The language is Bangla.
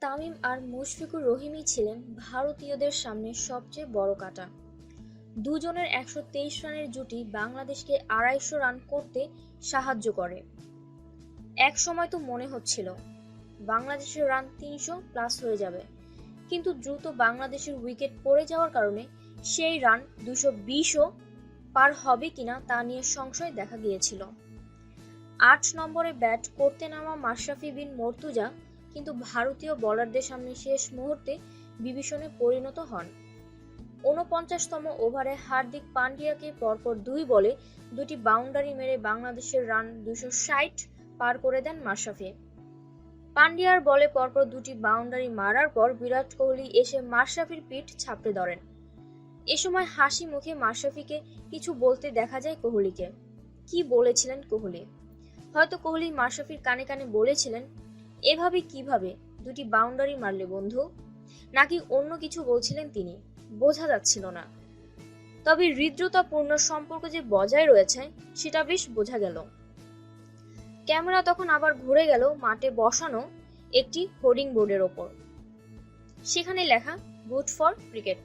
তামিম আর মুশফিকুর রহিমই ছিলেন ভারতীয়দের সামনে সবচেয়ে বড় কাঁটা। দুজনের 123 রানের জুটি বাংলাদেশকে 250 রান করতে সাহায্য করে। এক সময় তো মনে হচ্ছিল বাংলাদেশের রান 300+ হয়ে যাবে, কিন্তু দ্রুত বাংলাদেশের উইকেট পড়ে যাওয়ার কারণে সেই রান 220ও পার হবে কিনা তা নিয়ে সংশয় দেখা গিয়েছিল। 8 নম্বরে ব্যাট করতে নামা মাশরাফি বিন মর্তুজা কিন্তু ভারতীয় বোলারদের সামনে শেষ মুহূর্তে বিভীষণে পরিণত হন। 49তম ওভারে হার্দিক পান্ডিয়াকে পরপর 2 বলে 2টি বাউন্ডারি মেরে বাংলাদেশের রান 260 পার করে দেন মাশরাফি। পান্ডিয়ার বলে পরপর 2টি বাউন্ডারি মারার পর বিরাট কোহলি এসে মাশরাফির পিঠ চাপড়ে ধরেন। এ সময় হাসি মুখে মাশরাফিকে কিছু বলতে দেখা যায় কোহলিকে। কি বলেছিলেন কোহলি? হয়তো কোহলি মাশরাফির কানে কানে বলেছিলেন, এভাবে কিভাবে 2টি বাউন্ডারি মারলে বন্ধু, নাকি অন্য কিছু বলছিলেন তিনি, বোঝা যাচ্ছিল না। তবে হৃদ্রতাপূর্ণ সম্পর্ক যে বজায় রয়েছে সেটা বেশ বোঝা গেল। ক্যামেরা তখন আবার ঘুরে গেল মাঠে বসানো একটি হোর্ডিং বোর্ডের ওপর। সেখানে লেখা গুড ফর ক্রিকেট।